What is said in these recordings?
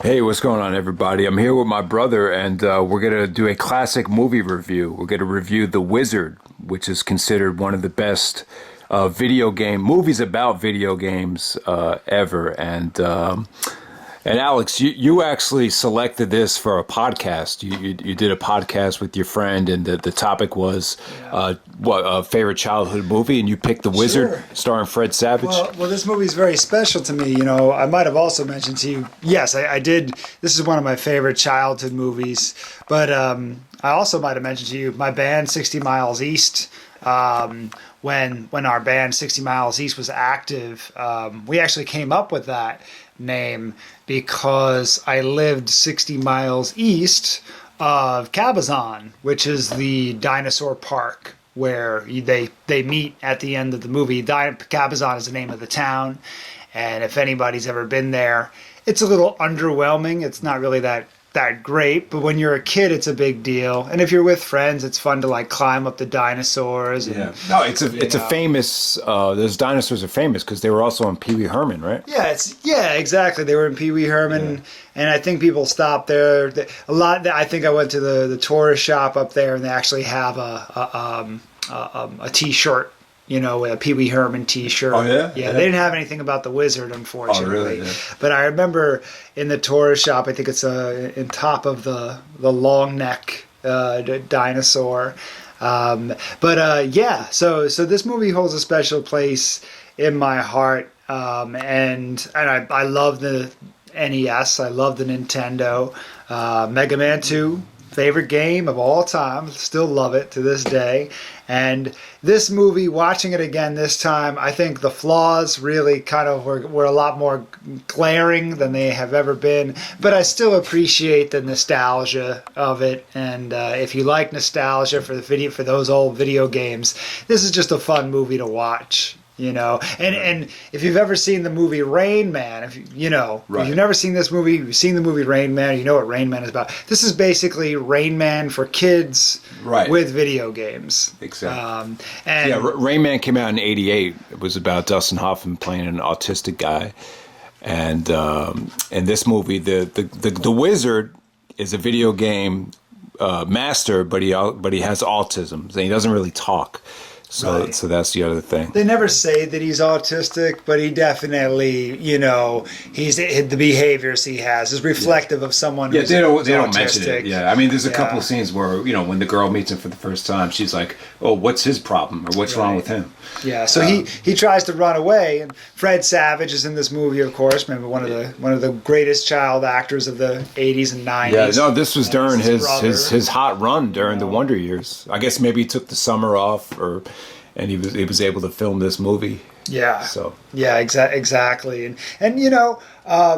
Hey, what's going on, everybody? I'm here with my brother, and we're going to do a classic movie review. We're going to review The Wizard, which is considered one of the best video game movies about video games ever. And Alex, you actually selected this for a podcast. You did a podcast with your friend, and the topic was what a favorite childhood movie, and you picked The Wizard, Sure. starring Fred Savage. Well, this movie is very special to me. You know, I might have also mentioned to you, yes, I did. This is one of my favorite childhood movies. But I also might have mentioned to you my band, 60 Miles East. When our band 60 Miles East was active, we actually came up with that name because I lived 60 miles east of Cabazon, which is the dinosaur park where they meet at the end of the movie. Cabazon is the name of the town, and if anybody's ever been there, it's a little underwhelming. It's not really that great, but when you're a kid, it's a big deal. And if you're with friends, it's fun to like climb up the dinosaurs. And, Yeah, no, it's a famous. Those dinosaurs are famous because they were also on Pee Wee Herman, right? Yeah, exactly. They were in Pee Wee Herman, and I think people stop there a lot. I think I went to the tourist shop up there, and they actually have a T-shirt. You know, a Pee Wee Herman T-shirt. Oh, yeah? Yeah, they didn't have anything about the Wizard, unfortunately. Oh, really? Yeah. But I remember in the tourist shop, I think it's in top of the long neck dinosaur. So this movie holds a special place in my heart, and I love the NES. I love the Nintendo. Mega Man 2. Favorite game of all time. Still love it to this day. And this movie, watching it again this time, I think the flaws really kind of were a lot more glaring than they have ever been. But I still appreciate the nostalgia of it. And if you like nostalgia for those old video games, this is just a fun movie to watch. You know, and if you've ever seen the movie Rain Man, if you've never seen this movie, you've seen the movie Rain Man, you know what Rain Man is about. This is basically Rain Man for kids with video games. Exactly. Rain Man came out in '88. It was about Dustin Hoffman playing an autistic guy, and in this movie, the Wizard is a video game master, but he has autism, and he doesn't really talk. So that's the other thing. They never say that he's autistic, but he definitely, he's the behaviors he has is reflective of someone who's autistic. They don't mention it. Yeah, I mean, there's a couple of scenes where when the girl meets him for the first time, she's like, "Oh, what's his problem, or what's wrong with him?" Yeah, so he tries to run away, and Fred Savage is in this movie, of course. Remember, one of the greatest child actors of the '80s and '90s. Yeah, no, this was during his hot run during the Wonder Years. I guess maybe he took the summer off, and he was able to film this movie. Yeah. So. Yeah, exactly. And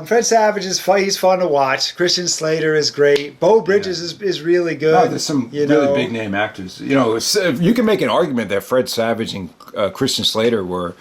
Fred Savage he's fun to watch. Christian Slater is great. Bo Bridges is really good. No, there's some really big name actors. You can make an argument that Fred Savage and Christian Slater were,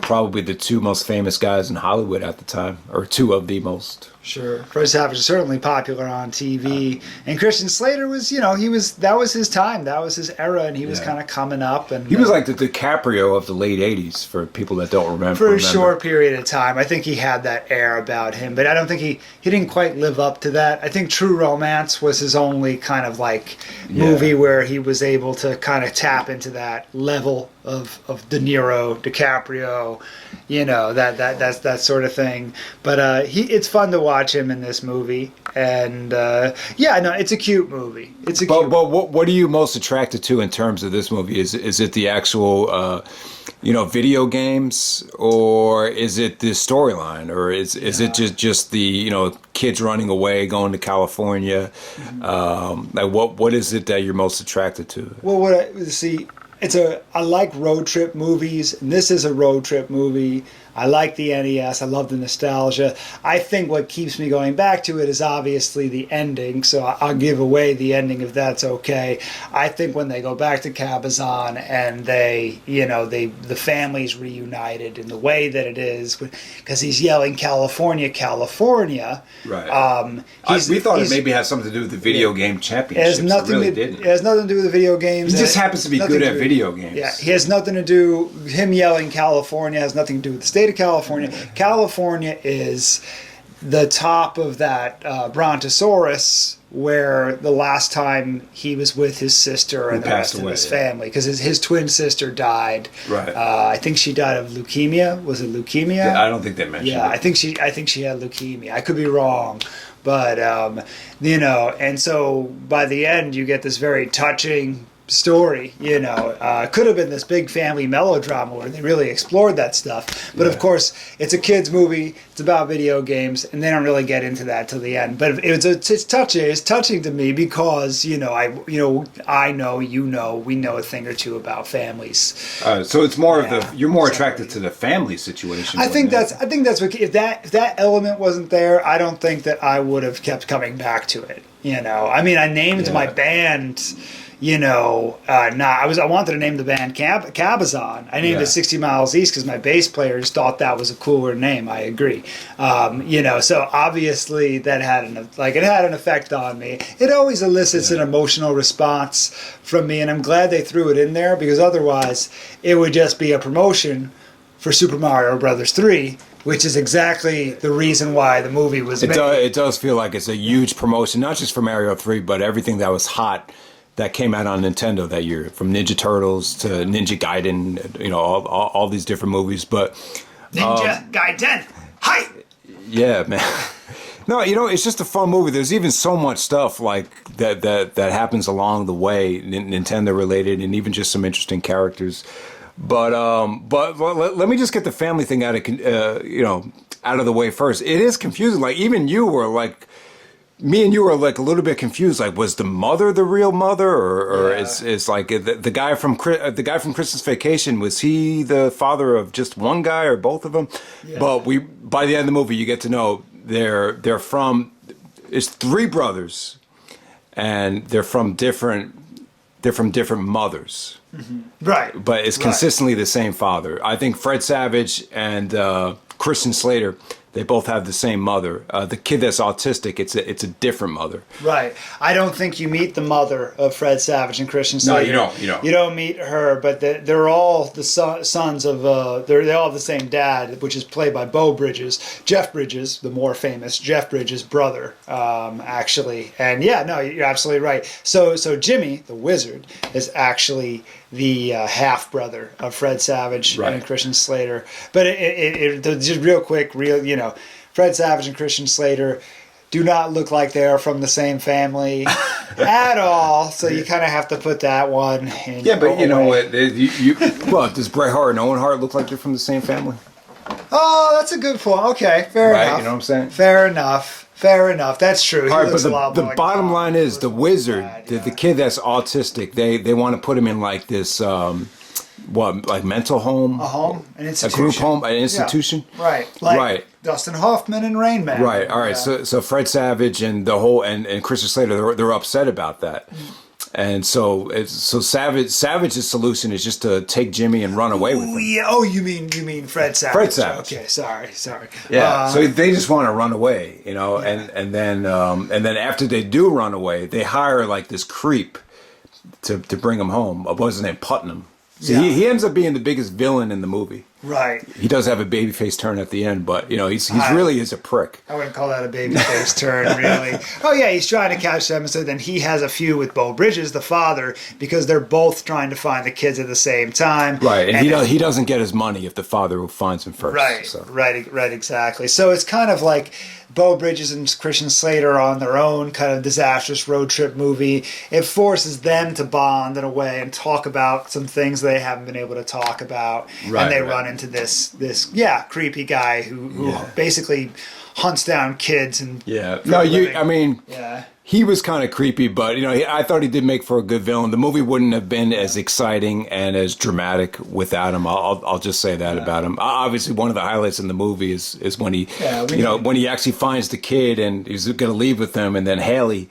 probably the two most famous guys in Hollywood at the time, or two of the most. Sure. Fred Savage is certainly popular on TV, and Christian Slater was, that was his time, that was his era, and he was kind of coming up. And he was like the DiCaprio of the late '80s for people that don't remember. For a short period of time, I think he had that air about him, but I don't think he didn't quite live up to that. I think True Romance was his only kind of like movie where he was able to kind of tap into that level of De Niro, DiCaprio, that sort of thing. But it's fun to watch him in this movie, and it's a cute movie. But what are you most attracted to in terms of this movie? Is it the actual video games, or is it the storyline, or is it just the kids running away going to California? Like what is it that you're most attracted to? Well, I like road trip movies, and this is a road trip movie. I like the NES. I love the nostalgia. I think what keeps me going back to it is obviously the ending, so I'll give away the ending if that's okay. I think when they go back to Cabazon and the family's reunited in the way that it is, because he's yelling California, California. Right. We thought it maybe had something to do with the video game championships. It has nothing to do with the video games. He just happens to be good at video games. Yeah, he has nothing to do. Him yelling California has nothing to do with the state of California. California is the top of that Brontosaurus, where the last time he was with his sister and the rest of his family, because his twin sister died. Right. I think she died of leukemia. Was it leukemia? I don't think they mentioned. Yeah, it. I think she had leukemia. I could be wrong, but and so by the end you get this very touching story. Could have been this big family melodrama where they really explored that stuff, but of course it's a kids movie. It's about video games, and they don't really get into that till the end. But it's touching. It's touching to me because I know we know a thing or two about families. So it's more of the you're more attracted to the family situation. I think that's what if that element wasn't there, I don't think that I would have kept coming back to it. I mean, I named my band. I wanted to name the band Cabazon. I named it 60 Miles East because my bass players thought that was a cooler name. I agree. So obviously that had an effect on me. It always elicits an emotional response from me, and I'm glad they threw it in there because otherwise it would just be a promotion for Super Mario Brothers 3. Which is exactly the reason why the movie was made. It does feel like it's a huge promotion, not just for Mario 3, but everything that was hot that came out on Nintendo that year, from Ninja Turtles to Ninja Gaiden, all these different movies. But Ninja Gaiden, hi! Yeah, man. No, it's just a fun movie. There's even so much stuff like that happens along the way, Nintendo related, and even just some interesting characters. But let me just get the family thing out of the way first. It is confusing. Like even you were like, me and you were like a little bit confused. Like, was the mother the real mother, or is like the guy from Christmas Vacation, was he the father of just one guy or both of them? Yeah. But by the end of the movie, you get to know it's three brothers, and they're from different mothers. Mm-hmm. Right. But it's consistently the same father. I think Fred Savage and Christian Slater, they both have the same mother. The kid that's autistic, it's a different mother. Right. I don't think you meet the mother of Fred Savage and Christian Slater. No, you don't. You don't meet her, but they're all the sons of. They all have the same dad, which is played by Beau Bridges, Jeff Bridges, the more famous Jeff Bridges' brother, actually. And you're absolutely right. So Jimmy, the wizard, is actually the half brother of Fred Savage and Christian Slater. But it just real quick, Fred Savage and Christian Slater do not look like they are from the same family at all. So you kind of have to put that one in. Yeah, but you know what? Does Bret Hart and Owen Hart look like they're from the same family? Oh, that's a good point. Okay, fair enough. You know what I'm saying? Fair enough. That's true. All right, but the bottom line is the wizard, the kid that's autistic, they want to put him in like this, like mental home? A home? An institution. A group home? An institution? Yeah. Right. Like Dustin Hoffman and Rain Man. Right, all right. Yeah. So Fred Savage and the whole, and Christian Slater, they're upset about that. And so Savage's solution is just to take Jimmy and run away with him. Yeah. Oh, you mean Fred Savage? Fred Savage. Okay, sorry. Yeah. So they just want to run away, and then after they do run away, they hire like this creep to bring him home. What was his name? Putnam. So he ends up being the biggest villain in the movie. Right. He does have a babyface turn at the end, but he's really is a prick. I wouldn't call that a babyface turn, really. Oh yeah, he's trying to catch them, and so then he has a feud with Beau Bridges, the father, because they're both trying to find the kids at the same time. Right, and he doesn't get his money if the father finds him first. Right. So. Right, exactly. So it's kind of like Beau Bridges and Christian Slater are on their own kind of disastrous road trip movie. It forces them to bond in a way and talk about some things they haven't been able to talk about. Right, and they run into this creepy guy who basically hunts down kids and he was kind of creepy, but I thought he did make for a good villain. The movie wouldn't have been as exciting and as dramatic without him. I'll just say that about him. Obviously, one of the highlights in the movie is when he when he actually finds the kid and he's going to leave with them, and then Haley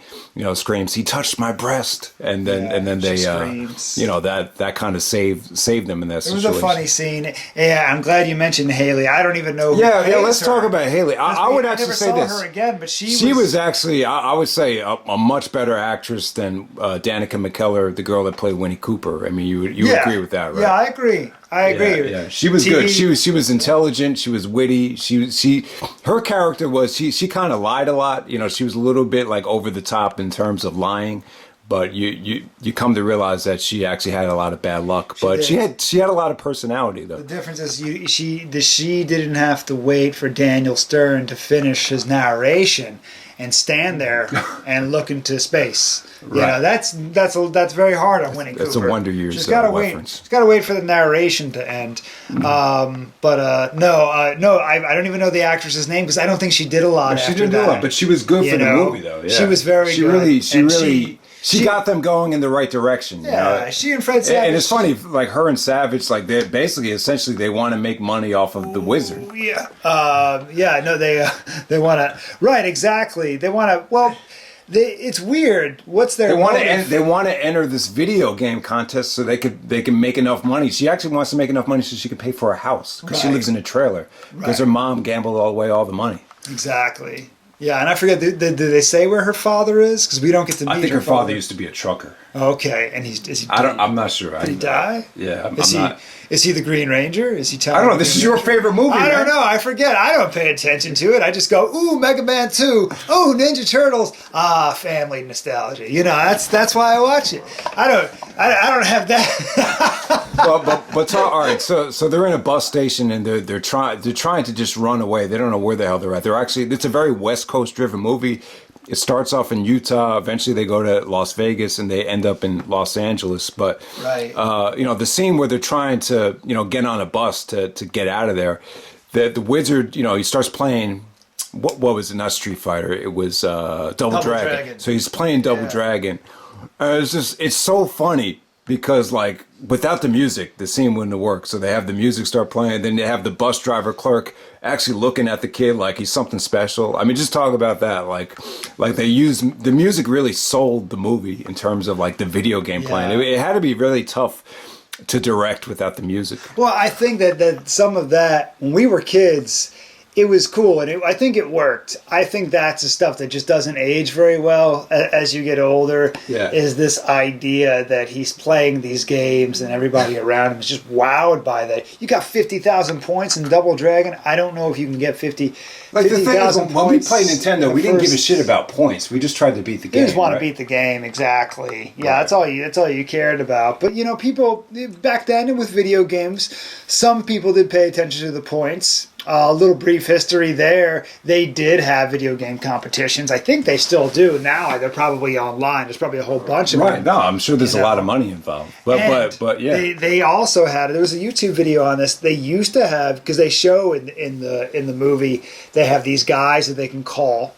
screams, "He touched my breast," and then they that kind of saved them in that situation. It was a funny scene. Yeah, I'm glad you mentioned Haley. I don't even know. Let's talk about Haley. I would actually say this. Never saw her again, but she was actually I would say a much better actress than Danica McKellar, the girl that played Winnie Cooper. I mean, you agree with that, right? Yeah, I agree. I agree. Yeah, she was good. She was intelligent. She was witty. Her character was she kind of lied a lot. You know, she was a little bit like over the top in terms of lying. But you come to realize that she actually had a lot of bad luck. But she had a lot of personality, though. The difference is she didn't have to wait for Daniel Stern to finish his narration and stand there and look into space. Right. You know, that's very hard on Winnie Cooper. That's a Wonder Years She's got to reference. She's got to wait for the narration to end. No, I don't even know the actress's name because I don't think she did a lot. She didn't do a lot, but she was good for the movie, though. Yeah. She was very good. She got them going in the right direction. Yeah, you know? She and Fred Savage. And it's funny, like her and Savage, like they essentially they want to make money off of the Wizard. Yeah, they want to. Right, exactly. They want to. Well, it's weird. What's their? They want to enter this video game contest so they can make enough money. She actually wants to make enough money so she can pay for a house because she lives in a trailer because her mom gambled away all the money. Exactly. Yeah, and I forget, did they say where her father is? Because we don't get to meet her. I think her father used to be a trucker. Okay, and is he? I'm not sure. Did he die? Yeah, I'm not. Is he the Green Ranger? Is he? I don't know. This is your favorite movie. I don't know. I forget. I don't pay attention to it. I just go, ooh, Mega Man 2. Ooh, Ninja Turtles. Ah, family nostalgia. You know, that's why I watch it. I don't have that. but all right. So they're in a bus station and they're trying to just run away. They don't know where the hell they're at. It's a very West Coast driven movie. It starts off in Utah. Eventually, they go to Las Vegas, and they end up in Los Angeles. But the scene where they're trying to get on a bus to get out of there, the Wizard, he starts playing. What was it? Not Street Fighter. It was Double Dragon. So he's playing Double Dragon. It's so funny. Because, like, without the music, the scene wouldn't have worked. So they have the music start playing, then they have the bus driver clerk actually looking at the kid like he's something special. I mean, just talk about that. Like they used the music really sold the movie in terms of like the video game playing. It had to be really tough to direct without the music. Well, I think that some of that when we were kids, it was cool, and I think it worked. I think that's the stuff that just doesn't age very well as you get older, is this idea that he's playing these games and everybody around him is just wowed by that. You got 50,000 points in Double Dragon. I don't know if you can get 50,000 Like the thing is, points. when we played Nintendo, we didn't give a shit about points. We just tried to beat the game. You just want to beat the game, exactly. Yeah, that's all you cared about. But people back then with video games, some people did pay attention to the points. A little brief history there. They did have video game competitions. I think they still do now. They're probably online. There's probably a whole bunch of them. Right. No, I'm sure there's a lot of money involved. But yeah. They also had. There was a YouTube video on this. They used to have, because they show in the movie, they have these guys that they can call,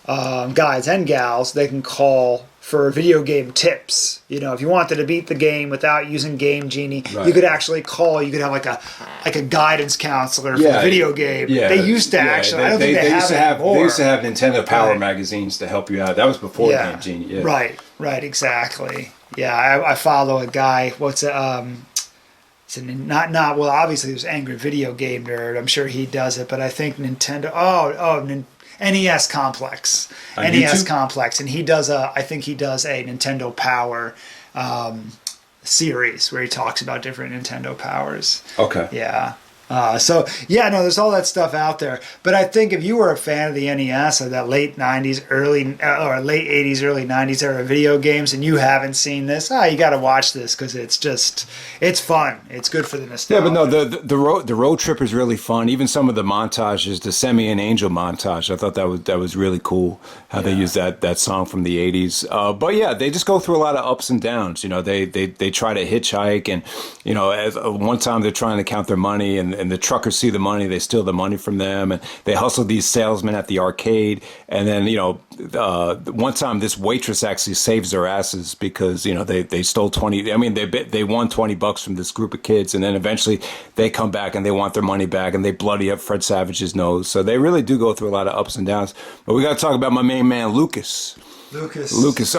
guys and gals. They can call for video game tips. If you wanted to beat the game without using Game Genie, you could actually call. You could have like a guidance counselor for the video game. Yeah, they used to actually. I don't think they have it anymore. They used to have Nintendo Power magazines to help you out. That was before Game Genie. Yeah. Right, exactly. Yeah, I follow a guy. What's it? It's well. Obviously, there's Angry Video Game Nerd. I'm sure he does it, but I think Nintendo. NES Complex, NES Complex, and he does I think he does a Nintendo Power series where he talks about different Nintendo powers. Okay. Yeah. There's all that stuff out there. But I think if you were a fan of the NES or that late 90s, or late 80s, early 90s era video games, and you haven't seen this, you got to watch this because it's fun. It's good for the nostalgia. Yeah, but no, the road trip is really fun. Even some of the montages, the Semi and Angel montage, I thought that was really cool how they used that song from the 80s. But yeah, they just go through a lot of ups and downs. They try to hitchhike, and as one time they're trying to count their money, and the truckers see the money, they steal the money from them, and they hustle these salesmen at the arcade. And then, one time this waitress actually saves their asses because, they stole 20. I mean, they won $20 from this group of kids, and then eventually they come back and they want their money back, and they bloody up Fred Savage's nose. So they really do go through a lot of ups and downs. But we got to talk about my main man, Lucas. All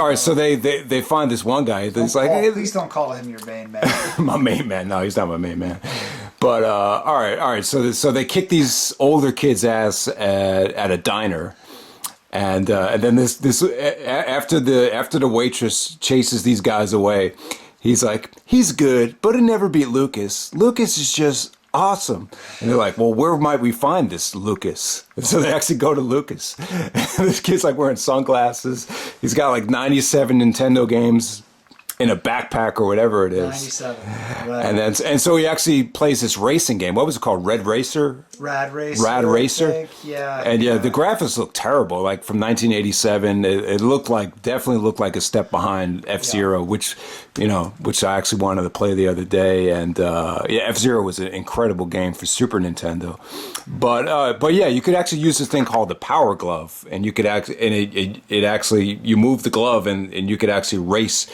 right, so they find this one guy. Please don't call him your main man. My main man. No, he's not my main man. But all right. So they kick these older kids' ass at a diner, And then after the waitress chases these guys away, he's like, he's good, but he'll never beat Lucas. Lucas is just awesome. And they're like, well, where might we find this Lucas? And so they actually go to Lucas. And this kid's like wearing sunglasses. He's got like 97 Nintendo games in a backpack or whatever it is. 97, right. And so he actually plays this racing game. What was it called? Rad Racer. Rad Racer. Yeah. And the graphics look terrible. Like from 1987, it definitely looked like a step behind F-Zero, which I actually wanted to play the other day. And F-Zero was an incredible game for Super Nintendo. But yeah, you could actually use this thing called the Power Glove, and you could it actually you move the glove and you could actually race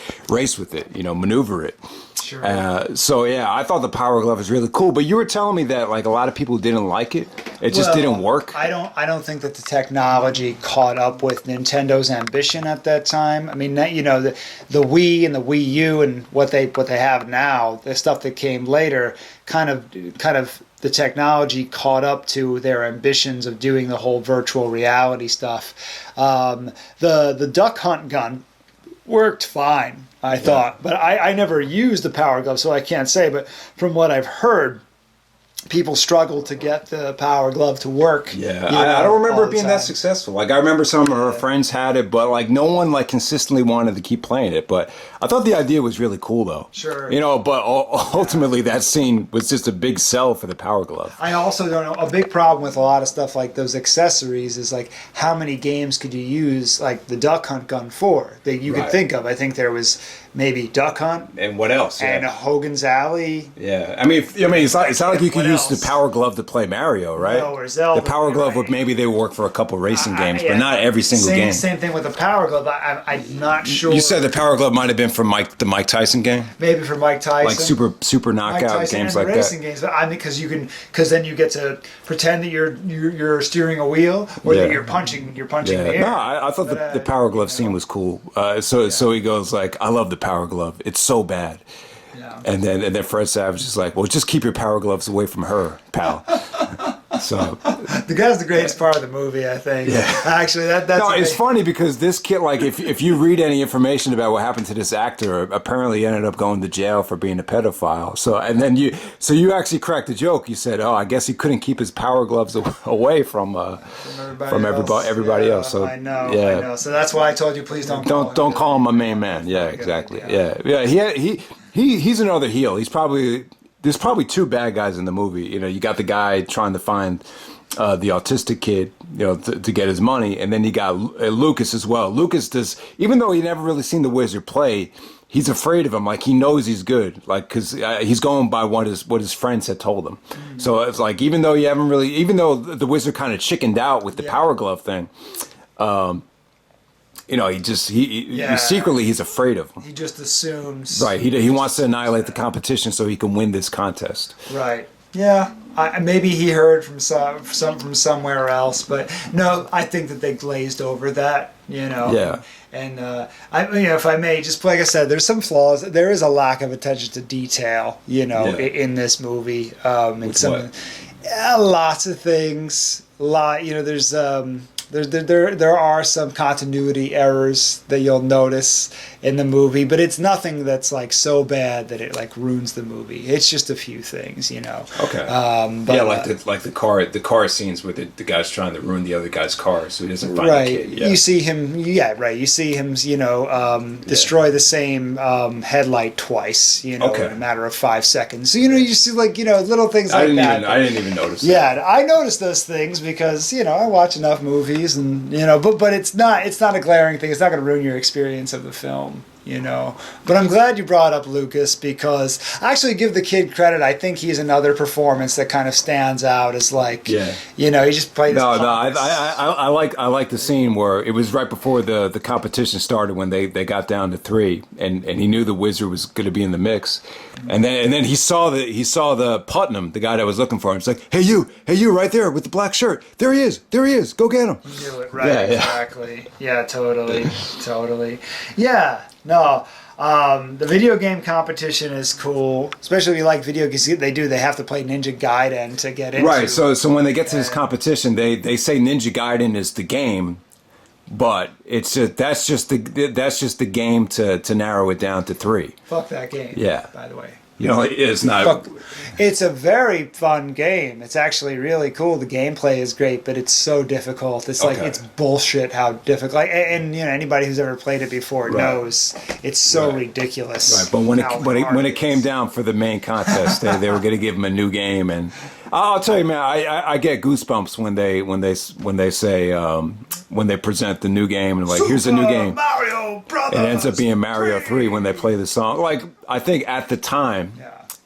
with it, maneuver it. Sure. So yeah, I thought the Power Glove was really cool. But you were telling me that like a lot of people didn't like it. It just didn't work. I don't think that the technology caught up with Nintendo's ambition at that time. I mean, the Wii and the Wii U and what they have now, the stuff that came later, kind of the technology caught up to their ambitions of doing the whole virtual reality stuff. The Duck Hunt gun worked fine, I thought, but I never used the Power Glove, so I can't say. But from what I've heard, people struggle to get the Power Glove to work. Yeah, I don't remember it being that successful. Like I remember some of our friends had it, but like no one like consistently wanted to keep playing it. But I thought the idea was really cool, though. Sure. But ultimately that scene was just a big sell for the Power Glove. I also don't know. A big problem with a lot of stuff like those accessories is like how many games could you use like the Duck Hunt gun for that you could think of. I think there was maybe Duck Hunt and what else? And Hogan's Alley. Yeah, I mean, it's not like you could use the Power Glove to play Mario, right? No, or Zelda. The Power Glove would maybe they work for a couple racing games, but not every single game. Same thing with the Power Glove. I'm not sure. You said the Power Glove might have been from the Mike Tyson game. Maybe for Mike Tyson, like super knockout games like racing games. But I mean, because then you get to pretend that you're steering a wheel or that you're punching the air. No, I thought the Power Glove scene was cool. So he goes like, I love the Power Glove. It's so bad. Yeah. And then Fred Savage is like, well, just keep your Power Gloves away from her, pal. So the guy's the greatest part of the movie, I think. Yeah. Actually, that's it's funny because this kid, like, if you read any information about what happened to this actor, apparently he ended up going to jail for being a pedophile. So and then you actually cracked the joke. You said, oh, I guess he couldn't keep his Power Gloves away from everybody else. So I know. So that's why I told you, please don't call him my main man. Yeah, exactly. Yeah. He's another heel. There's probably two bad guys in the movie. You got the guy trying to find the autistic kid, to get his money, and then you got Lucas as well. Lucas does, even though he never really seen the Wizard play, he's afraid of him. Like he knows he's good, like because he's going by what his friends had told him. Mm-hmm. So it's like even though the Wizard kind of chickened out with the Power Glove thing. Secretly he's afraid of him. He just assumes. Right. He wants to annihilate the competition so he can win this contest. Right. Yeah. Maybe he heard from somewhere else, but no, I think that they glazed over that. Yeah. And if I may, just like I said, there's some flaws. There is a lack of attention to detail, in this movie. Lots of things. There are some continuity errors that you'll notice in the movie, but it's nothing that's like so bad that it like ruins the movie. It's just a few things, Okay. Like the car scenes where the guy's trying to ruin the other guy's car, so he doesn't find the kid. Yeah. You see him. Yeah, right. You see him. Destroy the same headlight twice. In a matter of 5 seconds. So you just see little things like that. I didn't even notice. Yeah, I noticed those things because I watch enough movies. And but it's not a glaring thing. It's not going to ruin your experience of the film, But I'm glad you brought up Lucas because I actually give the kid credit. I think he's another performance that kind of stands out as like, he just played. I like the scene where it was right before the competition started when they got down to 3, and he knew the Wizard was going to be in the mix, and then he saw the Putnam, the guy that was looking for him. It's like, hey you right there with the black shirt. There he is, go get him. You knew it, right? Exactly. Yeah, totally. Yeah. No, the video game competition is cool, especially if you like video games. They have to play Ninja Gaiden to get into. Right. So when they get to this competition, they say Ninja Gaiden is the game, But that's just the game to narrow it down to 3. Fuck that game. Yeah. By the way. It's not. It's a very fun game. It's actually really cool. The gameplay is great, but it's so difficult. It's like it's bullshit how difficult. And anybody who's ever played it before knows it's so ridiculous. Right, but when it came down for the main contest, they were going to give him a new game, and I'll tell you, man, I get goosebumps when they say when they present the new game and like, here's a new game. Mario Brothers. It ends up being Mario 3 when they play the song. Like, I think at the time,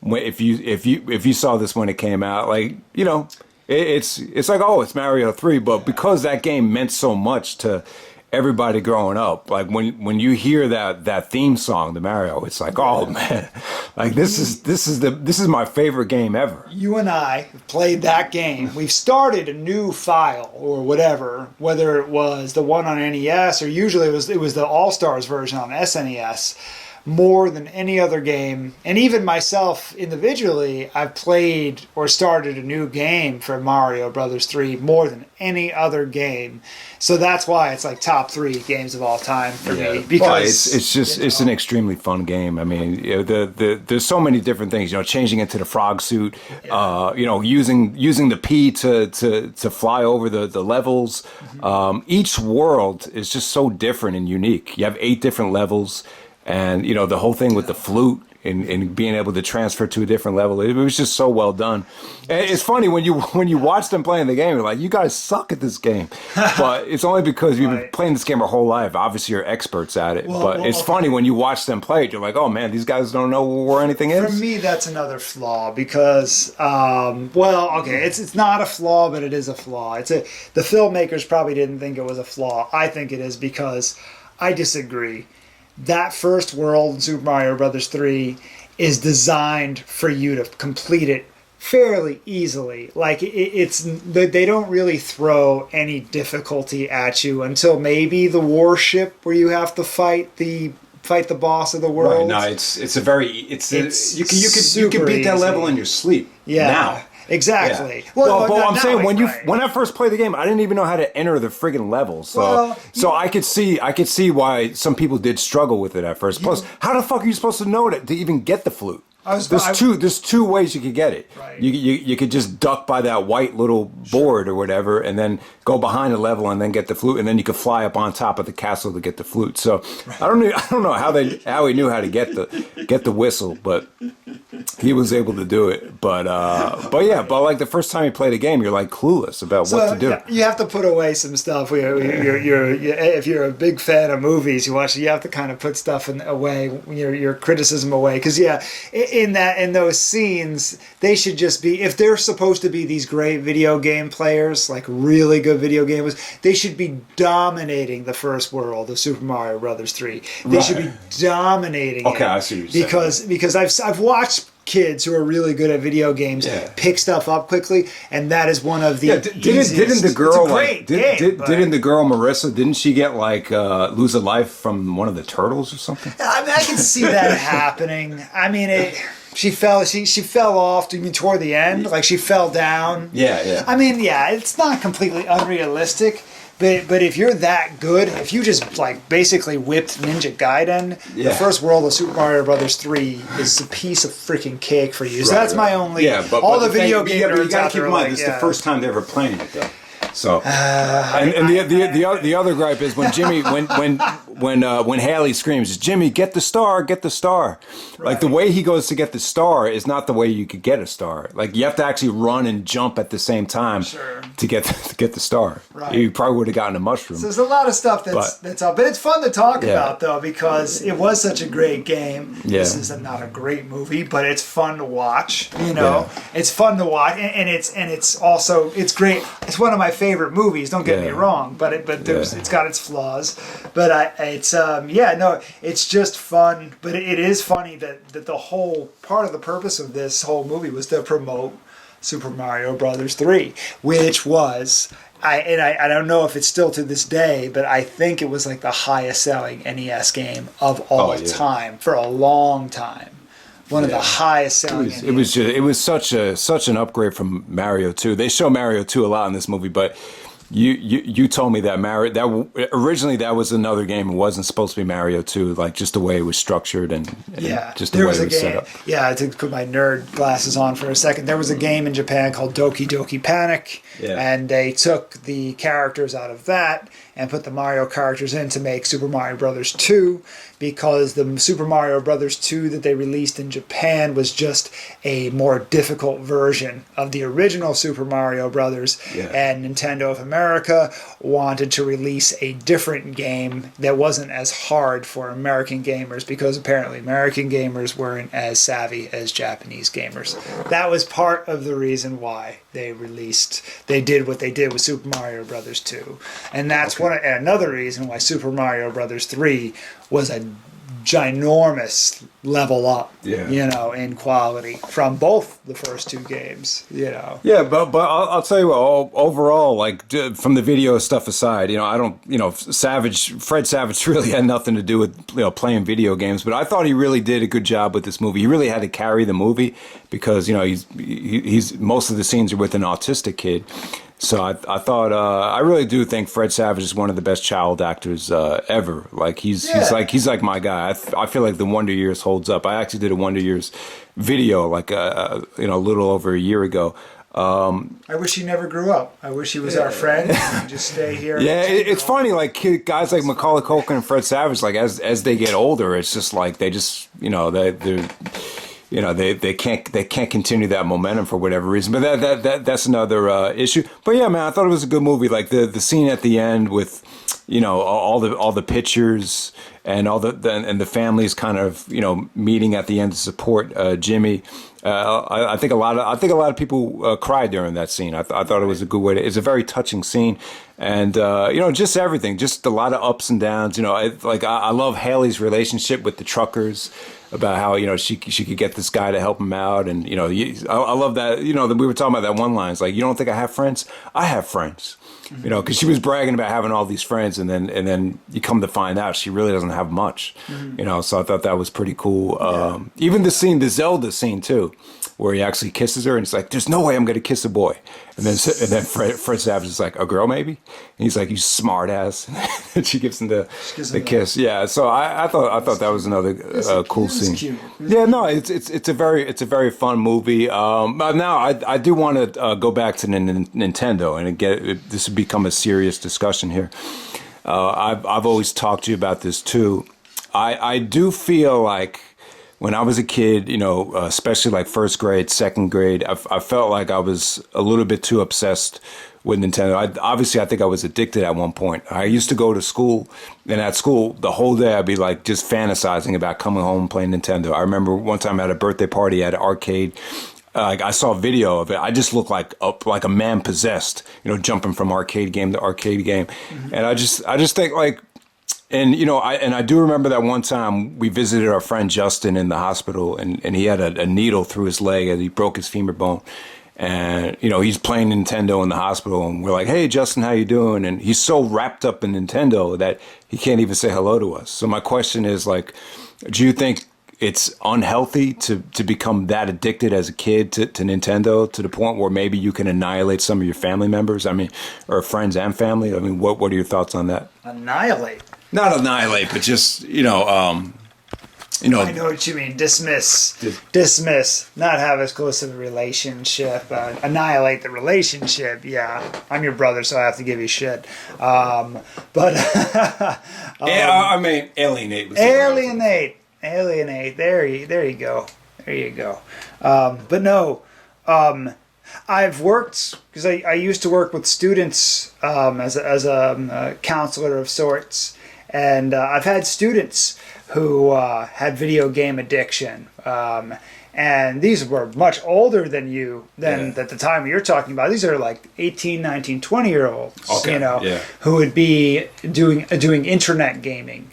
if you saw this when it came out, like, it's like, oh, it's Mario 3, but because that game meant so much to everybody growing up, like when you hear that theme song, the Mario, it's like, oh man, like this is my favorite game ever. You and I played that game. We've started a new file or whatever, whether it was the one on NES or usually it was the All Stars version on SNES. More than any other game, and even myself individually, I've played or started a new game for Mario Brothers 3 more than any other game. So that's why it's like top 3 games of all time for me. Because it's an extremely fun game. I mean, there's so many different things. Changing into the frog suit. Using the P to fly over the levels. Mm-hmm. Each world is just so different and unique. You have 8 different levels. And, the whole thing with the flute and being able to transfer to a different level, it was just so well done. And it's funny when you watch them playing the game, you're like, you guys suck at this game. But it's only because you've been playing this game your whole life. Obviously, you're experts at it. It's funny when you watch them play it, you're like, oh, man, these guys don't know where anything is. For me, that's another flaw because, it's not a flaw, but it is a flaw. The filmmakers probably didn't think it was a flaw. I think it is because I disagree. That first world in Super Mario Brothers 3 is designed for you to complete it fairly easily. Like they don't really throw any difficulty at you until maybe the warship where you have to fight the boss of the world. Right. No, you can beat that level in your sleep. Yeah. Now. Exactly. Yeah. But I'm saying when I first played the game, I didn't even know how to enter the friggin' levels. So I could see why some people did struggle with it at first. Plus, how the fuck are you supposed to know to even get the flute? There's two ways you could get it. Right. You could just duck by that white little board or whatever, and then go behind the level and then get the flute, and then you could fly up on top of the castle to get the flute. So I don't know how he knew how to get the whistle, but he was able to do it. But like the first time you play the game, you're like clueless about what to do. Yeah, you have to put away some stuff. If you're a big fan of movies, you have to kind of put stuff away, your criticism away, because in those scenes, they should just be, if they're supposed to be these great video game players, like really good video gamers, they should be dominating the first world of Super Mario Brothers 3. They should be dominating it. I see what you're saying. Because I've watched kids who are really good at video games pick stuff up quickly, and that is one of the didn't the girl didn't the girl Marissa, didn't she get lose a life from one of the turtles or something? I mean, I can see that happening. I mean, she fell off even toward the end, like she fell down. Yeah. I mean, it's not completely unrealistic. But if you're that good, if you just basically whipped Ninja Gaiden, the first world of Super Mario Brothers 3 is a piece of freaking cake for you. So that's my only. All the video game nerds you gotta keep in mind, this is the first time they're ever playing it though. So and the other gripe is when Jimmy when Haley screams, "Jimmy, get the star, get the star!" Right. Like the way he goes to get the star is not the way you could get a star. Like you have to actually run and jump at the same time to get the star. Right. You probably would have gotten a mushroom. So there's a lot of stuff that's up, but it's fun to talk about though because it was such a great game. Yeah. This is not a great movie, but it's fun to watch. It's fun to watch, and it's also great. It's one of my favorite movies. Don't get me wrong, but it's got its flaws. But it's just fun. But it is funny that the whole part of the purpose of this whole movie was to promote Super Mario Brothers 3, which was I don't know if it's still to this day, but I think it was like the highest selling NES game of all time for a long time. One of the highest selling. It was such an upgrade from Mario 2. They show Mario 2 a lot in this movie, but You told me that Mario originally that was another game. It wasn't supposed to be Mario 2, like just the way it was structured and just the there way was it a was set game. up. Yeah, to put my nerd glasses on for a second, there was a game in Japan called Doki Doki Panic, and they took the characters out of that and put the Mario characters in to make Super Mario Brothers 2, because the Super Mario Brothers 2 that they released in Japan was just a more difficult version of the original Super Mario Brothers, and Nintendo of America wanted to release a different game that wasn't as hard for American gamers, because apparently American gamers weren't as savvy as Japanese gamers. That was part of the reason why they did what they did with Super Mario Brothers 2. And that's another reason why Super Mario Brothers 3 was a ginormous level up, in quality from both the first two games, Yeah, but I'll tell you what, overall, like from the video stuff aside, I don't, Fred Savage really had nothing to do with, playing video games, but I thought he really did a good job with this movie. He really had to carry the movie because, he's most of the scenes are with an autistic kid. So I thought I really do think Fred Savage is one of the best child actors ever. Like he's like my guy. I feel like the Wonder Years holds up. I actually did a Wonder Years video like a little over a year ago. I wish he never grew up. I wish he was our friend and just stay here. Yeah, it's funny. Like guys like Macaulay Culkin and Fred Savage, like as they get older, it's just like they just they can't continue that momentum for whatever reason. But that's another issue. But yeah, man, I thought it was a good movie. Like the scene at the end with all the pictures and and the families kind of meeting at the end to support Jimmy. I think a lot of people cried during that scene. I thought it was a good way it's a very touching scene, and just everything, just a lot of ups and downs. I love Haley's relationship with the truckers, about how she could get this guy to help him out, and I love that. We were talking about that one line. It's like, you don't think I have friends? I have friends. Because she was bragging about having all these friends, and then you come to find out she really doesn't have much. So I thought that was pretty cool. Even the Zelda scene too, where he actually kisses her, and it's like, there's no way I'm going to kiss a boy. And then Fred Savage is like, a girl maybe? And he's like, you smart ass. And she gives him the kiss. Yeah. So I thought that was another cool scene. Cute. Yeah. No, it's a very fun movie. But now I do want to go back to the Nintendo and this would become a serious discussion here. I've always talked to you about this too. I do feel like when I was a kid, especially like first grade, second grade, I felt like I was a little bit too obsessed with Nintendo. I think I was addicted at one point. I used to go to school, and at school, the whole day I'd be like just fantasizing about coming home and playing Nintendo. I remember one time I had a birthday party at an arcade. I saw a video of it. I just looked like a man possessed, jumping from arcade game to arcade game. And I just think like, and I do remember that one time we visited our friend Justin in the hospital, and he had a needle through his leg and he broke his femur bone. And he's playing Nintendo in the hospital, and we're like, "Hey, Justin, how you doing?" And he's so wrapped up in Nintendo that he can't even say hello to us. So my question is like, do you think it's unhealthy to become that addicted as a kid to Nintendo, to the point where maybe you can annihilate some of your family members? I mean, or friends and family. I mean, what are your thoughts on that? Annihilate. Not annihilate, but just I know what you mean. Dismiss. Not have as close of a relationship. Annihilate the relationship. Yeah, I'm your brother, so I have to give you shit. But I mean, alienate. Alienate. There you go. But no. I've worked, because I used to work with students as a counselor of sorts, and I've had students who had video game addiction, and these were much older than at the time you're talking about. These are like 18, 19, 20-year-olds, who would be doing internet gaming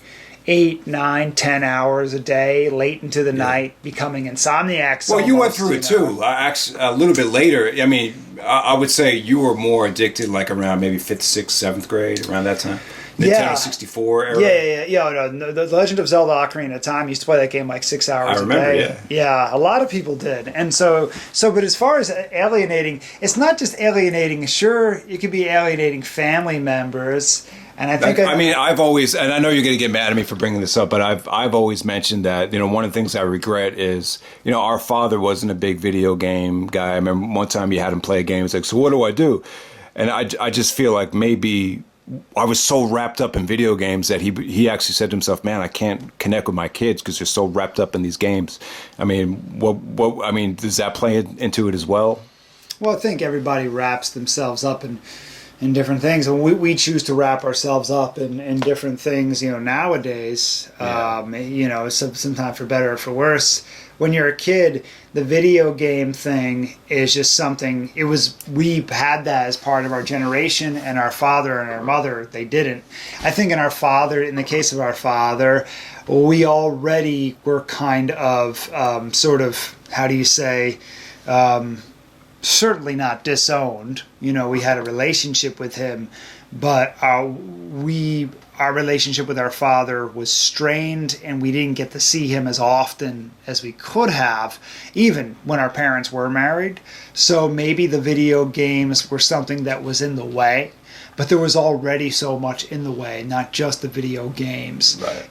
8, 9, 10 hours a day, late into the night, becoming insomniacs. Well, you went through it too. Actually, a little bit later. I mean, I would say you were more addicted like around maybe 5th, 6th, 7th grade, around that time. Nintendo 64 era. No, the Legend of Zelda Ocarina of Time used to play that game like 6 hours I remember, a day. Yeah, a lot of people did. And but as far as alienating, it's not just alienating. Sure, you could be alienating family members. And I think I've always, and I know you're going to get mad at me for bringing this up, but I've always mentioned that, one of the things I regret is, our father wasn't a big video game guy. I remember one time you had him play a game. He's like, so what do I do? And I just feel like maybe I was so wrapped up in video games that he actually said to himself, man, I can't connect with my kids because they're so wrapped up in these games. I mean, does that play into it as well? Well, I think everybody wraps themselves up in different things, and we choose to wrap ourselves up in different things, nowadays. Yeah. Sometimes for better or for worse. When you're a kid, the video game thing is just something. We had that as part of our generation, and our father and our mother, they didn't. I think in the case of our father, we already were kind of sort of, how do you say, certainly not disowned. We had a relationship with him, but our relationship with our father was strained, and we didn't get to see him as often as we could have, even when our parents were married. So maybe the video games were something that was in the way, but there was already so much in the way, not just the video games. Right.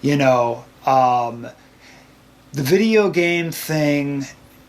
The video game thing,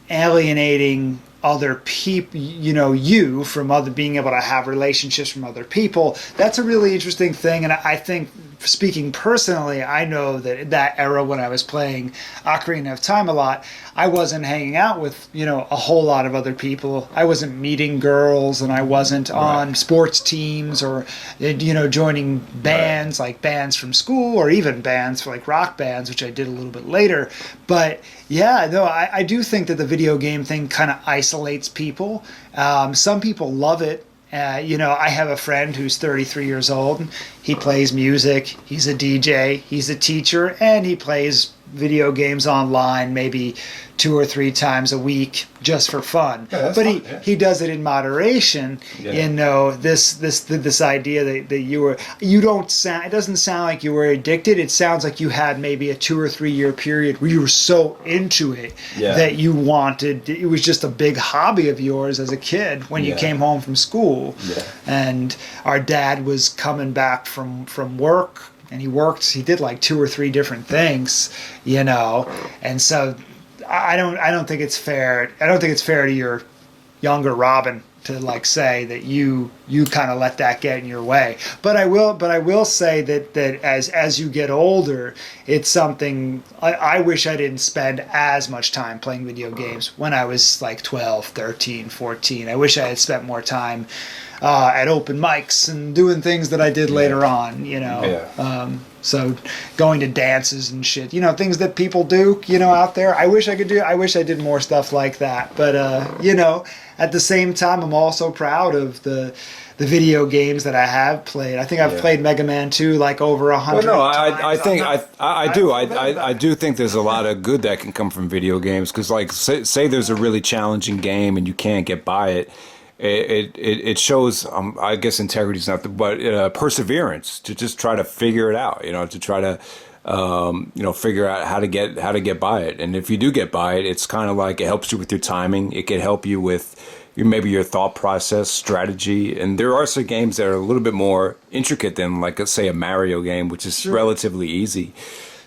alienating other people, you from being able to have relationships from other people, that's a really interesting thing. And I think, speaking personally, I know that era when I was playing Ocarina of Time a lot, I wasn't hanging out with, a whole lot of other people. I wasn't meeting girls, and I wasn't on sports teams or, joining bands, like bands from school, or even bands like rock bands, which I did a little bit later. But yeah, no, I do think that the video game thing kind of isolates people. Some people love it. I have a friend who's 33 years old. He plays music. He's a DJ. He's a teacher, and he plays video games online maybe 2 or 3 times a week just for fun. Yeah, but fun, he does it in moderation. Yeah. This idea that you don't sound, it doesn't sound like you were addicted. It sounds like you had maybe a 2 or 3 year period where you were so into it that you wanted, it was just a big hobby of yours as a kid when you came home from school. Yeah. And our dad was coming back from work, and he did like 2 or 3 different things, and so I don't think it's fair. I don't think it's fair to your younger Robin to say that you kind of let that get in your way. But I will say that as you get older, it's something I wish I didn't spend as much time playing video games when I was like 12, 13, 14. I wish I had spent more time at open mics and doing things that I did later on, so going to dances and shit, things that people do, out there. I wish I did more stuff like that. But, at the same time, I'm also proud of the video games that I have played. I think I've played Mega Man 2 like over 100 times. I think I do. I do think there's a lot of good that can come from video games, because say there's a really challenging game and you can't get by it. It shows, I guess integrity is not but perseverance to just try to figure it out, to try to, figure out how to get by it. And if you do get by it, it's kind of like it helps you with your timing. It can help you with maybe your thought process, strategy. And there are some games that are a little bit more intricate than, like, let's say a Mario game, which is relatively easy.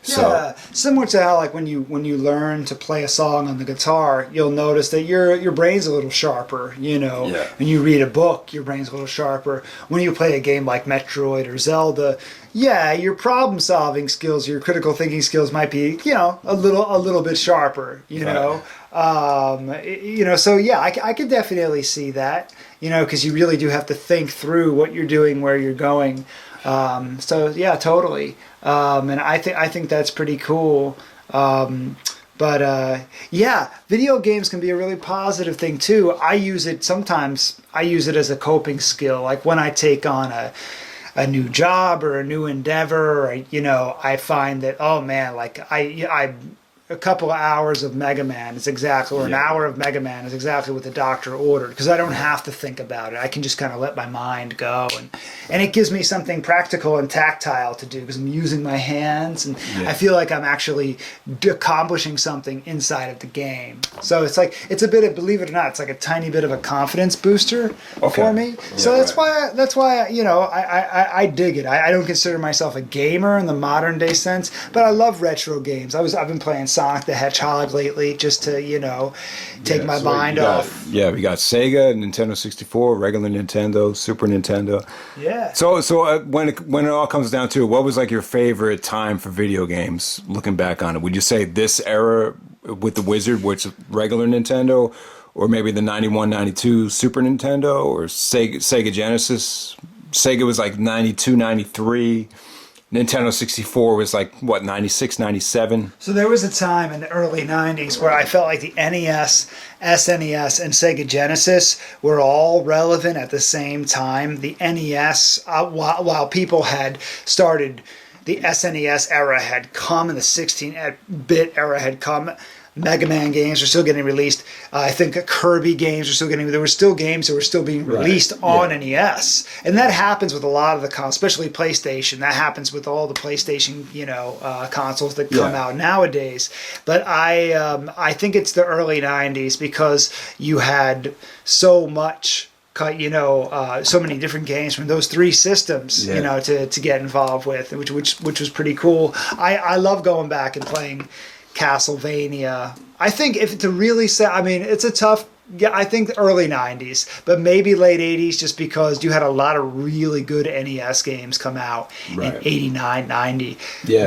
Yeah, similar to how when you learn to play a song on the guitar, you'll notice that your brain's a little sharper. When you read a book, your brain's a little sharper. When you play a game like Metroid or Zelda, your problem solving skills, your critical thinking skills might be a little bit sharper. So I could definitely see that. Because you really do have to think through what you're doing, where you're going. Totally. And I think that's pretty cool. Video games can be a really positive thing too. Sometimes I use it as a coping skill. Like when I take on a new job or a new endeavor, I find that, oh man, like a couple of hours of Mega Man is exactly, or an hour of Mega Man is exactly what the doctor ordered, because I don't have to think about it. I can just kind of let my mind go, and it gives me something practical and tactile to do because I'm using my hands, and I feel like I'm actually accomplishing something inside of the game. So it's like, it's a bit of, believe it or not, it's like a tiny bit of a confidence booster for me. So that's why you know, I dig it. I don't consider myself a gamer in the modern day sense, but I love retro games. I've been playing Sonic the Hedgehog lately just to, you know, take my mind off. Yeah, we got Sega, Nintendo 64, regular Nintendo, Super Nintendo. Yeah. So when it all comes down to it, what was like your favorite time for video games? Looking back on it, would you say this era with the Wizard, which is regular Nintendo, or maybe the 91, 92 Super Nintendo, or Sega Genesis? Sega was like 92, 93. Nintendo 64 was like, what, 96, 97? So there was a time in the early 90s where I felt like the NES, SNES, and Sega Genesis were all relevant at the same time. The NES, while people had started, the SNES era had come and the 16-bit era had come. Mega Man games are still getting released. I think Kirby games are still getting. There were still games that were still being released on NES, and that happens with a lot of the especially PlayStation. That happens with all the PlayStation, you know, consoles that come out nowadays. But I think it's the early '90s because you had so much. You know, so many different games from those three systems, you know, to get involved with, which was pretty cool. I love going back and playing Castlevania. I think if to really say, I mean, it's a tough. Yeah, I think the early 90s, but maybe late 80s, just because you had a lot of really good NES games come out in 89, 90,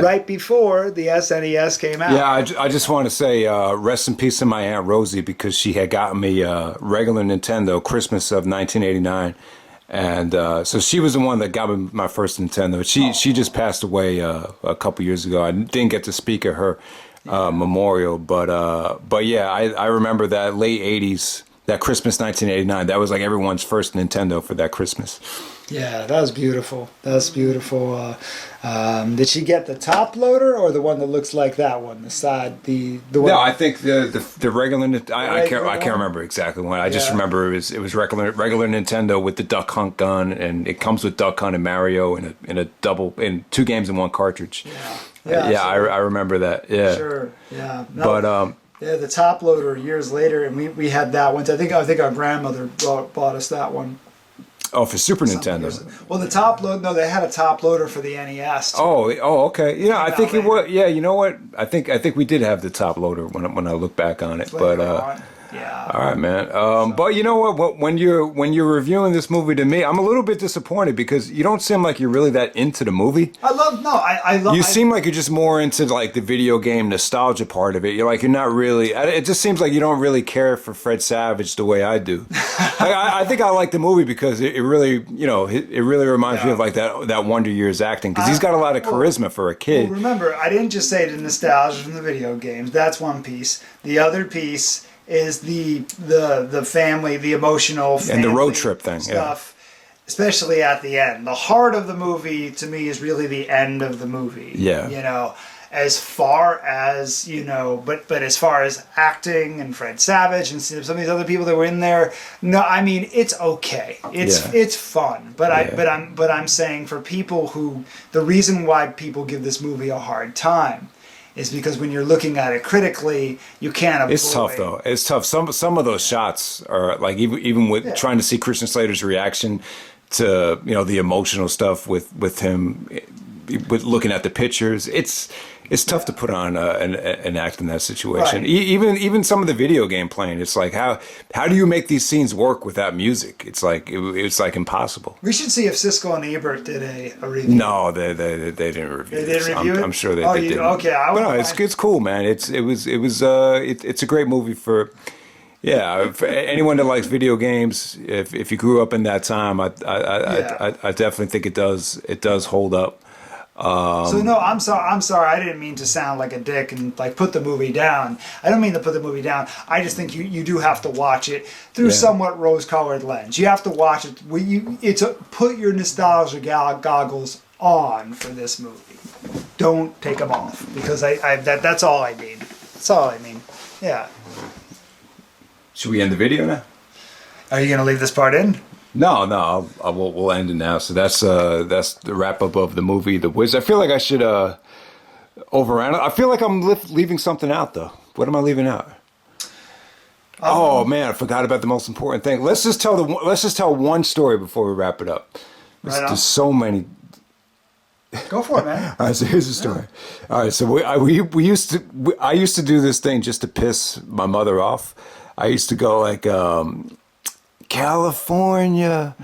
right before the SNES came out. Yeah, I just want to say rest in peace to my Aunt Rosie, because she had gotten me regular Nintendo Christmas of 1989. And so she was the one that got me my first Nintendo. She just passed away a couple years ago. I didn't get to speak at her memorial, but yeah, I remember that late 80s, that Christmas 1989. That was like everyone's first Nintendo for that Christmas. Yeah, that was beautiful. That's beautiful. Did she get the top loader or the one that looks like that one, the side, the one? No, I think the regular. I can't remember exactly one. I just remember it was regular Nintendo with the Duck Hunt gun, and it comes with Duck Hunt and Mario in 2 games in 1 cartridge. Yeah, I remember that. Yeah, sure. Yeah, no, but yeah, the top loader years later, and we had that one. I think our grandmother bought us that one. Oh, for Super Nintendo. Well, the top load. No, they had a top loader for the NES. Too. Oh, okay. Yeah, I think it was. Yeah, you know what? I think we did have the top loader when I look back on it. But yeah. All right, man. But you know what? When you're reviewing this movie to me, I'm a little bit disappointed because you don't seem like you're really that into the movie. I love. You seem like you're just more into like the video game nostalgia part of it. You're not really. It just seems like you don't really care for Fred Savage the way I do. I think I like the movie because it really, you know, it really reminds me of like that Wonder Years acting, because he's got a lot of charisma for a kid. Well, remember, I didn't just say the nostalgia from the video games. That's one piece. The other piece is the family, the emotional family and the road trip thing stuff, especially at the end. The heart of the movie to me is really the end of the movie. Yeah, you know, as far as you know, but as far as acting and Fred Savage and some of these other people that were in there, no, I mean it's okay. It's fun, but I'm saying for people who, the reason why people give this movie a hard time is because when you're looking at it critically, you can't avoid. It's tough though. It's tough. Some of those shots are like even with trying to see Christian Slater's reaction to, you know, the emotional stuff with him, with looking at the pictures. It's tough to put on an act in that situation. Right. Even some of the video game playing, it's like how do you make these scenes work without music? It's like impossible. We should see if Siskel and Ebert did a review. No, they didn't review. They didn't review it. I'm sure they didn't. Okay, but no, it's cool, man. It's a great movie for. Yeah, for anyone that likes video games, if you grew up in that time, I definitely think it does hold up. So no, I'm sorry. I didn't mean to sound like a dick and like put the movie down. I don't mean to put the movie down. I just think you do have to watch it through somewhat rose-colored lens. You have to watch it. Put your nostalgia goggles on for this movie. Don't take them off, because that's all I need. That's all I mean. Yeah. Should we end the video now? Are you gonna leave this part in? No, we'll end it now. So that's the wrap up of the movie, The Wiz. I feel like I should overanalyze. I feel like I'm leaving something out though. What am I leaving out? Oh man, I forgot about the most important thing. Let's just tell one story before we wrap it up. There's so many. Go for it, man. All right, so here's the story. Yeah. All right, so I used to do this thing just to piss my mother off. I used to go like California,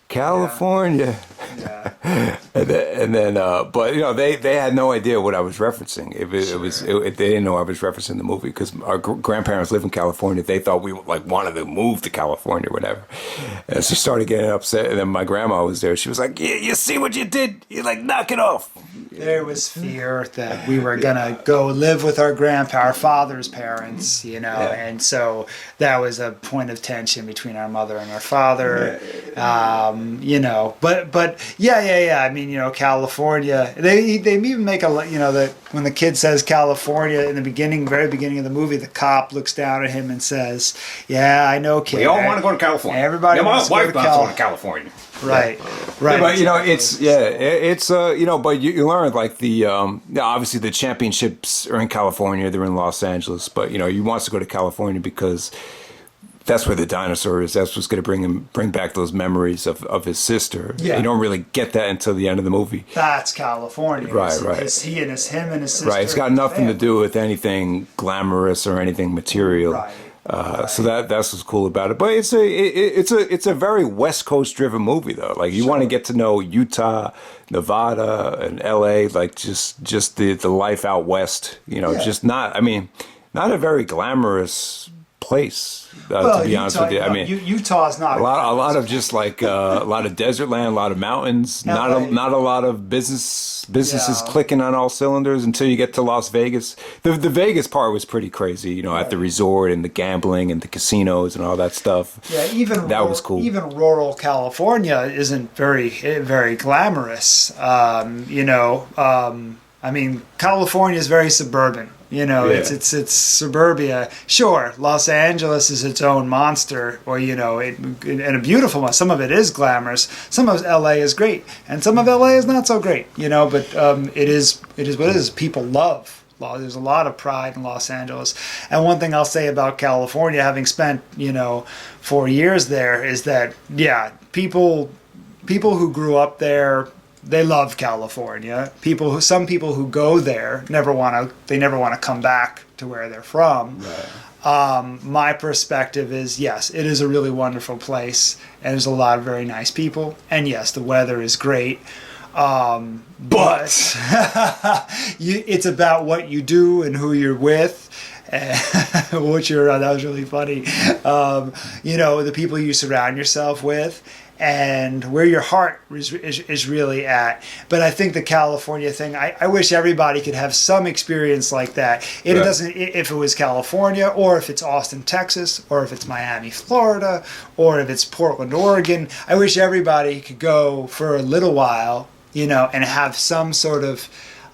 California. Yeah. and then, but you know, they had no idea what I was referencing. They didn't know I was referencing the movie because our grandparents live in California. They thought we like wanted to move to California, or whatever. And she started getting upset. And then my grandma was there. She was like, "You see what you did? You like knock it off." There was fear that we were gonna go live with our father's parents, you know, and so that was a point of tension between our mother and our father, you know. But yeah. I mean, you know, California. They even make that when the kid says California in the very beginning of the movie, the cop looks down at him and says, "Yeah, I know, kid. We all want to go to California. Everybody wants to go to California." Right. Yeah, but you know, it's you know, but you learn like obviously the championships are in California, they're in Los Angeles, but you know, he wants to go to California because that's where the dinosaur is. That's what's going to bring back those memories of his sister. Yeah. You don't really get that until the end of the movie. That's California. Right. Him and his sister. Right. It's got nothing to do with anything glamorous or anything material. Right. So that's what's cool about it. But it's a very West Coast driven movie though. Like you want to get to know Utah, Nevada, and LA, like just the life out west. You know, just not a very glamorous place. To be honest with you, I mean, Utah's not a lot of just like a lot of desert land, a lot of mountains, not a lot of businesses clicking on all cylinders until you get to Las Vegas. The Vegas part was pretty crazy, you know, at the resort and the gambling and the casinos and all that stuff. Yeah, that was cool. Even rural California isn't very glamorous. You know, I mean, California is very suburban. You know, it's suburbia. Sure, Los Angeles is its own monster, or you know, and a beautiful one. Some of it is glamorous. Some of LA is great, and some of LA is not so great. You know, but it is what it is. People love. There's a lot of pride in Los Angeles. And one thing I'll say about California, having spent 4 years there, is that people who grew up there, they love California. Some people who go there never want to come back to where they're from. Right. My perspective is, yes, it is a really wonderful place, and there's a lot of very nice people, and yes, the weather is great. But it's about what you do and who you're with. That was really funny. You know, the people you surround yourself with, and where your heart is really at. But I think the California thing, I wish everybody could have some experience like that. It doesn't, if it was California, or if it's Austin, Texas, or if it's Miami, Florida, or if it's Portland, Oregon. I wish everybody could go for a little while, you know, and have some sort of,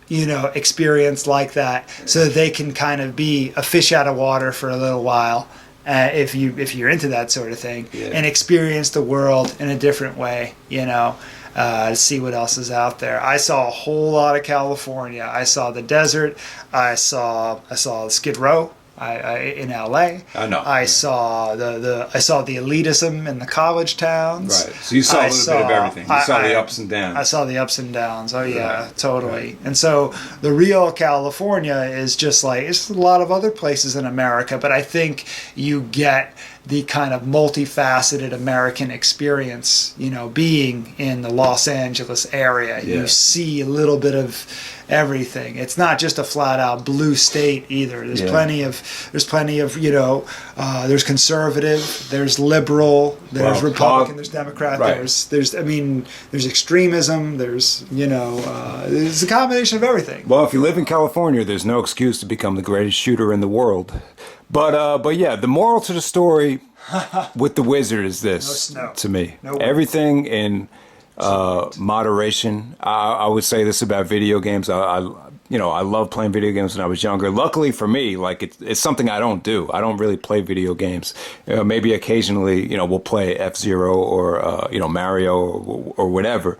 you know, experience like that, so that they can kind of be a fish out of water for a little while. If you're into that sort of thing, and experience the world in a different way, you know, to see what else is out there. I saw a whole lot of California. I saw the desert. I saw Skid Row. In LA. I know. I saw the elitism in the college towns. Right. So you saw a little bit of everything. You saw the ups and downs. I saw the ups and downs. Oh yeah, totally. Right. And so the real California is just like, it's a lot of other places in America, but I think you get the kind of multifaceted American experience, you know, being in the Los Angeles area. Yeah. You see a little bit of everything. It's not just a flat out blue state either. There's plenty of, you know, there's conservative, there's liberal, there's Republican, there's Democrat, there's extremism, there's, you know, there's a combination of everything. Well, if you live in California, there's no excuse to become the greatest shooter in the world. But yeah, the moral to the story with the Wizard is this, to me. Everything in moderation. I would say this about video games. I love playing video games when I was younger. Luckily for me, like it's something I don't do. I don't really play video games. Maybe occasionally, we'll play F-Zero or Mario or whatever.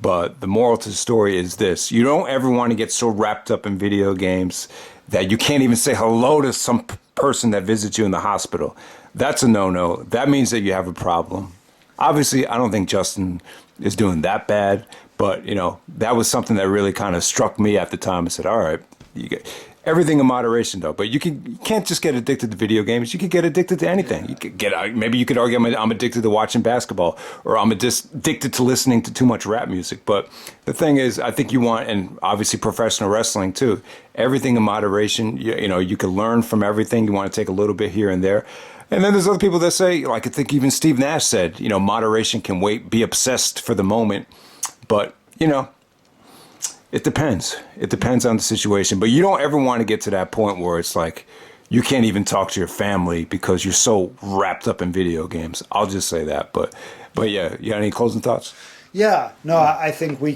But the moral to the story is this: you don't ever want to get so wrapped up in video games that you can't even say hello to some person that visits you in the hospital. That's a no-no. That means that you have a problem. Obviously, I don't think Justin is doing that bad, but that was something that really kind of struck me at the time. I said, all right, you get everything in moderation though, but you can't just get addicted to video games. You could get addicted to anything. You could maybe you could argue I'm addicted to watching basketball, or I'm addicted to listening to too much rap music. But the thing is, I think you want, and obviously professional wrestling too, everything in moderation. You can learn from everything. You want to take a little bit here and there. And then there's other people that say, like I think even Steve Nash said, moderation can wait, be obsessed for the moment. But, it depends. It depends on the situation. But you don't ever want to get to that point where it's like you can't even talk to your family because you're so wrapped up in video games. I'll just say that. But yeah, you got any closing thoughts? Yeah, no, I think we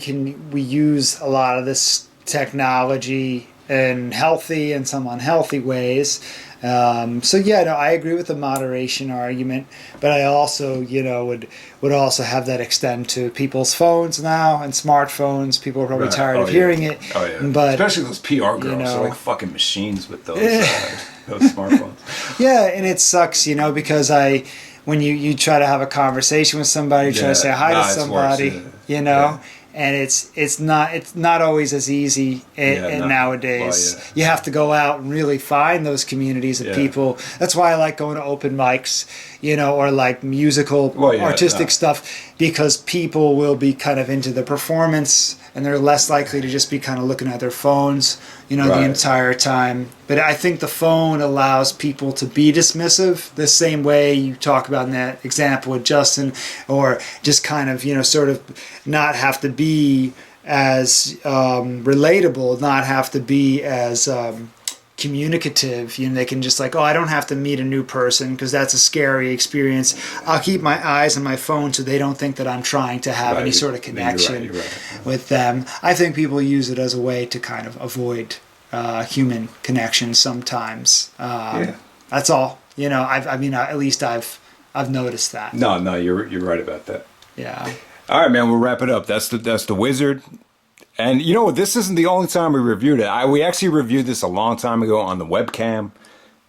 use a lot of this technology in healthy and some unhealthy ways. I agree with the moderation argument, but I also, would also have that extend to people's phones now and smartphones. People are probably tired of hearing it. Oh yeah, but especially those PR girls. They're like fucking machines with those those smartphones. Yeah, and it sucks, because when you try to have a conversation with somebody, try to say hi to somebody, worse, and it's not always as easy nowadays. Well, yeah. You have to go out and really find those communities of people. That's why I like going to open mics, or like musical, artistic stuff, because people will be kind of into the performance and they're less likely to just be kind of looking at their phones, the entire time. But I think the phone allows people to be dismissive the same way you talk about in that example with Justin, or just kind of, sort of not have to be as relatable, not have to be as communicative. They can just like, I don't have to meet a new person because that's a scary experience. I'll keep my eyes on my phone so they don't think that I'm trying to have any sort of connection with them. I think people use it as a way to kind of avoid human connection sometimes. That's all. At least I've noticed that. No, you're right about that. Yeah. All right, man. We'll wrap it up. That's the Wizard. And this isn't the only time we reviewed it. We actually reviewed this a long time ago on the webcam.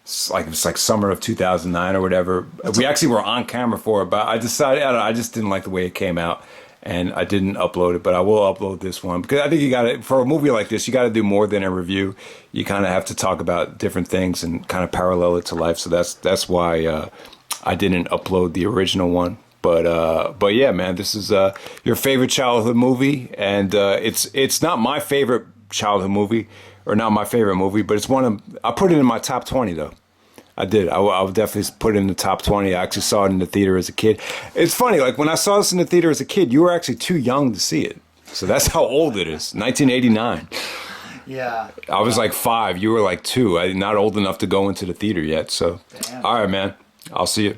It's like summer of 2009 or whatever. We actually were on camera for it, but I decided I just didn't like the way it came out, and I didn't upload it. But I will upload this one because I think you got to, for a movie like this, you got to do more than a review. You kind of have to talk about different things and kind of parallel it to life. So that's why I didn't upload the original one. But yeah, man, this is your favorite childhood movie, and it's not my favorite childhood movie, or not my favorite movie, but it's one of, I put it in my top 20 though. I did. I would definitely put it in the top 20. I actually saw it in the theater as a kid. It's funny, like when I saw this in the theater as a kid, you were actually too young to see it. So that's how old it is. 1989. Yeah. I was like 5. You were like 2. I'm not old enough to go into the theater yet. So, all right, man. I'll see you.